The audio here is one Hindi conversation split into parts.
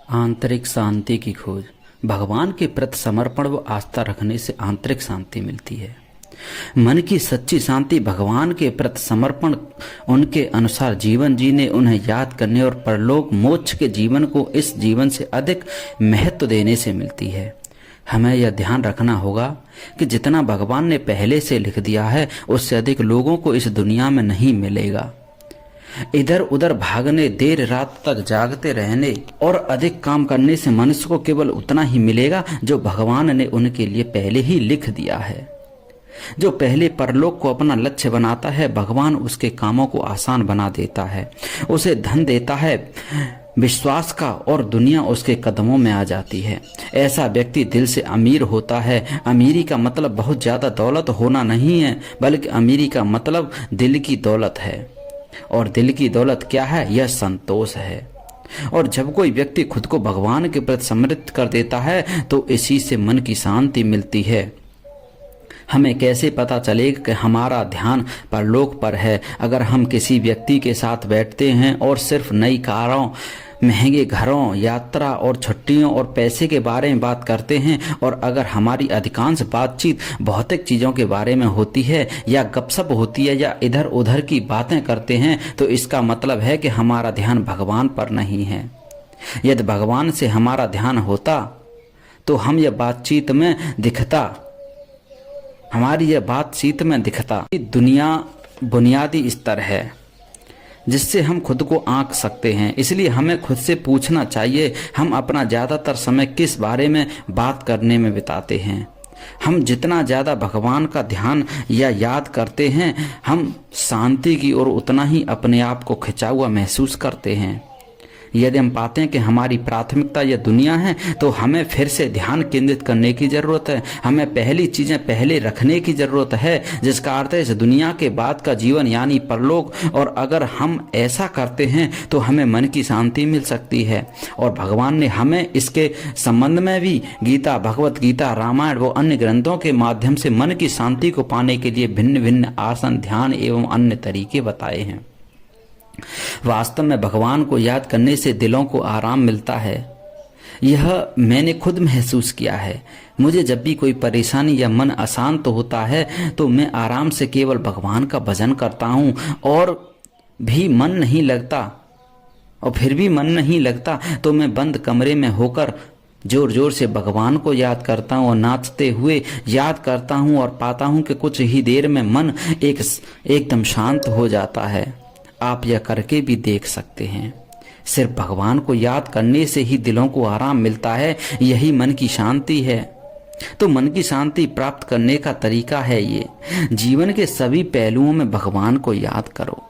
आंतरिक शांति की खोज। भगवान के प्रति समर्पण व आस्था रखने से आंतरिक शांति मिलती है। मन की सच्ची शांति भगवान के प्रति समर्पण, उनके अनुसार जीवन जीने, उन्हें याद करने और परलोक मोक्ष के जीवन को इस जीवन से अधिक महत्व देने से मिलती है। हमें यह ध्यान रखना होगा कि जितना भगवान ने पहले से लिख दिया है उससे अधिक लोगों को इस दुनिया में नहीं मिलेगा। इधर उधर भागने, देर रात तक जागते रहने और अधिक काम करने से मनुष्य को केवल उतना ही मिलेगा जो भगवान ने उनके लिए पहले ही लिख दिया है। जो पहले परलोक को अपना लक्ष्य बनाता है, भगवान उसके कामों को आसान बना देता है, उसे धन देता है विश्वास का, और दुनिया उसके कदमों में आ जाती है। ऐसा व्यक्ति दिल से अमीर होता है। अमीरी का मतलब बहुत ज्यादा दौलत होना नहीं है, बल्कि अमीरी का मतलब दिल की दौलत है। और दिल की दौलत क्या है? यह संतोष है। और जब कोई व्यक्ति खुद को भगवान के प्रति समर्पित कर देता है तो इसी से मन की शांति मिलती है। हमें कैसे पता चलेगा कि हमारा ध्यान परलोक पर है? अगर हम किसी व्यक्ति के साथ बैठते हैं और सिर्फ नई कारों, महंगे घरों, यात्रा और छुट्टियों और पैसे के बारे में बात करते हैं, और अगर हमारी अधिकांश बातचीत भौतिक चीज़ों के बारे में होती है या गपशप होती है या इधर उधर की बातें करते हैं, तो इसका मतलब है कि हमारा ध्यान भगवान पर नहीं है। यदि भगवान से हमारा ध्यान होता तो हम यह बातचीत में दिखता, हमारी यह बातचीत में दिखता। दुनिया बुनियादी स्तर है जिससे हम खुद को आंक सकते हैं। इसलिए हमें खुद से पूछना चाहिए, हम अपना ज़्यादातर समय किस बारे में बात करने में बिताते हैं। हम जितना ज़्यादा भगवान का ध्यान या याद करते हैं, हम शांति की ओर उतना ही अपने आप को खिंचा हुआ महसूस करते हैं। यदि हम पाते हैं कि हमारी प्राथमिकता यह दुनिया है, तो हमें फिर से ध्यान केंद्रित करने की जरूरत है। हमें पहली चीजें पहले रखने की जरूरत है, जिसका अर्थ है इस दुनिया के बाद का जीवन यानी परलोक। और अगर हम ऐसा करते हैं तो हमें मन की शांति मिल सकती है। और भगवान ने हमें इसके संबंध में भी गीता, भगवत गीता, रामायण व अन्य ग्रंथों के माध्यम से मन की शांति को पाने के लिए भिन्न भिन्न आसन, ध्यान एवं अन्य तरीके बताए हैं। वास्तव में भगवान को याद करने से दिलों को आराम मिलता है। यह मैंने खुद महसूस किया है। मुझे जब भी कोई परेशानी या मन अशांत होता है तो मैं आराम से केवल भगवान का भजन करता हूँ, और भी मन नहीं लगता, और फिर भी मन नहीं लगता तो मैं बंद कमरे में होकर जोर जोर से भगवान को याद करता हूँ और नाचते हुए याद करता हूँ, और पाता हूँ कि कुछ ही देर में मन एकदम शांत हो जाता है। आप यह करके भी देख सकते हैं। सिर्फ भगवान को याद करने से ही दिलों को आराम मिलता है। यही मन की शांति है। तो मन की शांति प्राप्त करने का तरीका है ये, जीवन के सभी पहलुओं में भगवान को याद करो।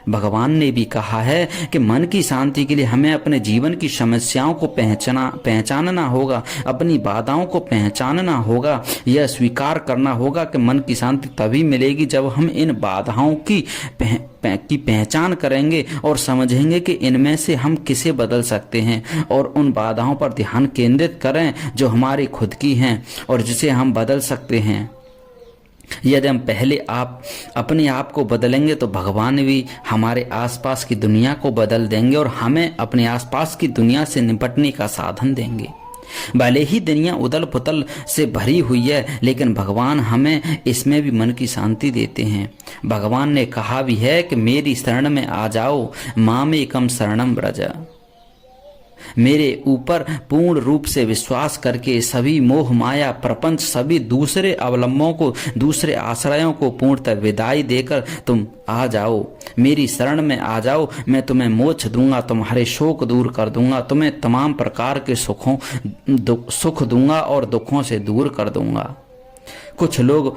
भगवान ने भी कहा है कि मन की शांति के लिए हमें अपने जीवन की समस्याओं को पहचानना होगा, अपनी बाधाओं को पहचानना होगा। यह स्वीकार करना होगा कि मन की शांति तभी मिलेगी जब हम इन बाधाओं की पहचान करेंगे और समझेंगे कि इनमें से हम किसे बदल सकते हैं, और उन बाधाओं पर ध्यान केंद्रित करें जो हमारी खुद की हैं और जिसे हम बदल सकते हैं। यदि हम पहले अपने आप को बदलेंगे तो भगवान भी हमारे आसपास की दुनिया को बदल देंगे और हमें अपने आसपास की दुनिया से निपटने का साधन देंगे। भले ही दुनिया उथल पुथल से भरी हुई है, लेकिन भगवान हमें इसमें भी मन की शांति देते हैं। भगवान ने कहा भी है कि मेरी शरण में आ जाओ, मामेकम शरणम व्रज। मेरे ऊपर पूर्ण रूप से विश्वास करके सभी मोह माया प्रपंच, सभी दूसरे अवलंबों को, दूसरे आश्रयों को पूर्णतः विदाई देकर तुम आ जाओ, मेरी शरण में आ जाओ। मैं तुम्हें मोक्ष दूंगा, तुम्हारे शोक दूर कर दूंगा, तुम्हें तमाम प्रकार के सुख दूंगा और दुखों से दूर कर दूंगा। कुछ लोग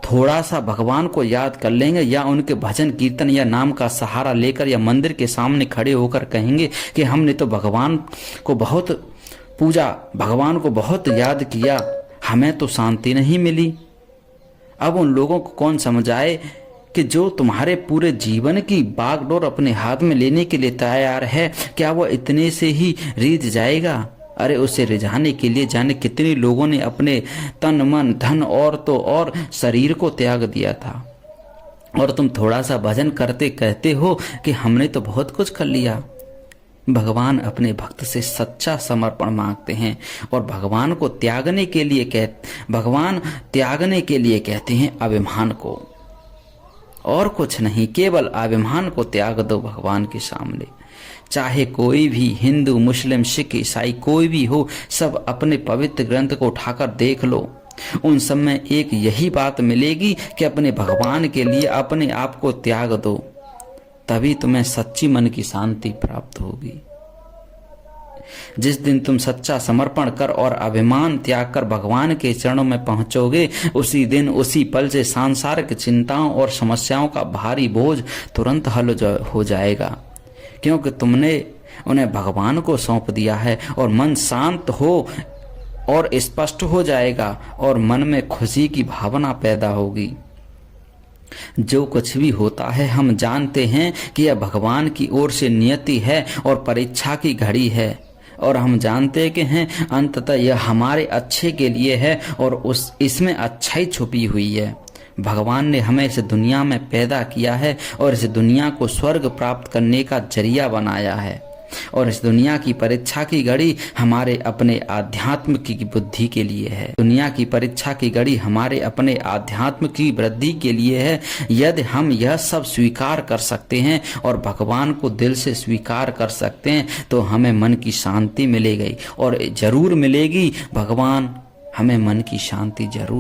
थोड़ा सा भगवान को याद कर लेंगे या उनके भजन कीर्तन या नाम का सहारा लेकर या मंदिर के सामने खड़े होकर कहेंगे कि हमने तो भगवान को बहुत पूजा, भगवान को बहुत याद किया, हमें तो शांति नहीं मिली। अब उन लोगों को कौन समझाए कि जो तुम्हारे पूरे जीवन की बागडोर अपने हाथ में लेने के लिए तैयार है, क्या वो इतने से ही रीझ जाएगा? अरे उसे रिझाने के लिए जाने कितने लोगों ने अपने तन मन धन और तो और शरीर को त्याग दिया था, और तुम थोड़ा सा भजन करते कहते हो कि हमने तो बहुत कुछ कर लिया। भगवान अपने भक्त से सच्चा समर्पण मांगते हैं और भगवान त्यागने के लिए कहते हैं अभिमान को, और कुछ नहीं, केवल अभिमान को त्याग दो भगवान के सामने। चाहे कोई भी हिंदू, मुस्लिम, सिख, ईसाई कोई भी हो, सब अपने पवित्र ग्रंथ को उठाकर देख लो, उन सब में एक यही बात मिलेगी कि अपने भगवान के लिए अपने आप को त्याग दो, तभी तुम्हें सच्ची मन की शांति प्राप्त होगी। जिस दिन तुम सच्चा समर्पण कर और अभिमान त्याग कर भगवान के चरणों में पहुंचोगे, उसी दिन उसी पल से सांसारिक चिंताओं और समस्याओं का भारी बोझ तुरंत हल हो जाएगा, क्योंकि तुमने उन्हें भगवान को सौंप दिया है और मन शांत हो और स्पष्ट हो जाएगा और मन में खुशी की भावना पैदा होगी। जो कुछ भी होता है हम जानते हैं कि यह भगवान की ओर से नियति है और परीक्षा की घड़ी है, और हम जानते हैं अंततः यह हमारे अच्छे के लिए है और इसमें अच्छाई छुपी हुई है। भगवान ने हमें इस दुनिया में पैदा किया है और इस दुनिया को स्वर्ग प्राप्त करने का जरिया बनाया है, और इस दुनिया की परीक्षा की घड़ी हमारे अपने आध्यात्म की बुद्धि के लिए है। दुनिया की परीक्षा की घड़ी हमारे अपने आध्यात्म की वृद्धि के लिए है। यदि हम यह सब स्वीकार कर सकते हैं और भगवान को दिल से स्वीकार कर सकते हैं तो हमें मन की शांति मिलेगी, और जरूर मिलेगी। भगवान हमें मन की शांति जरूर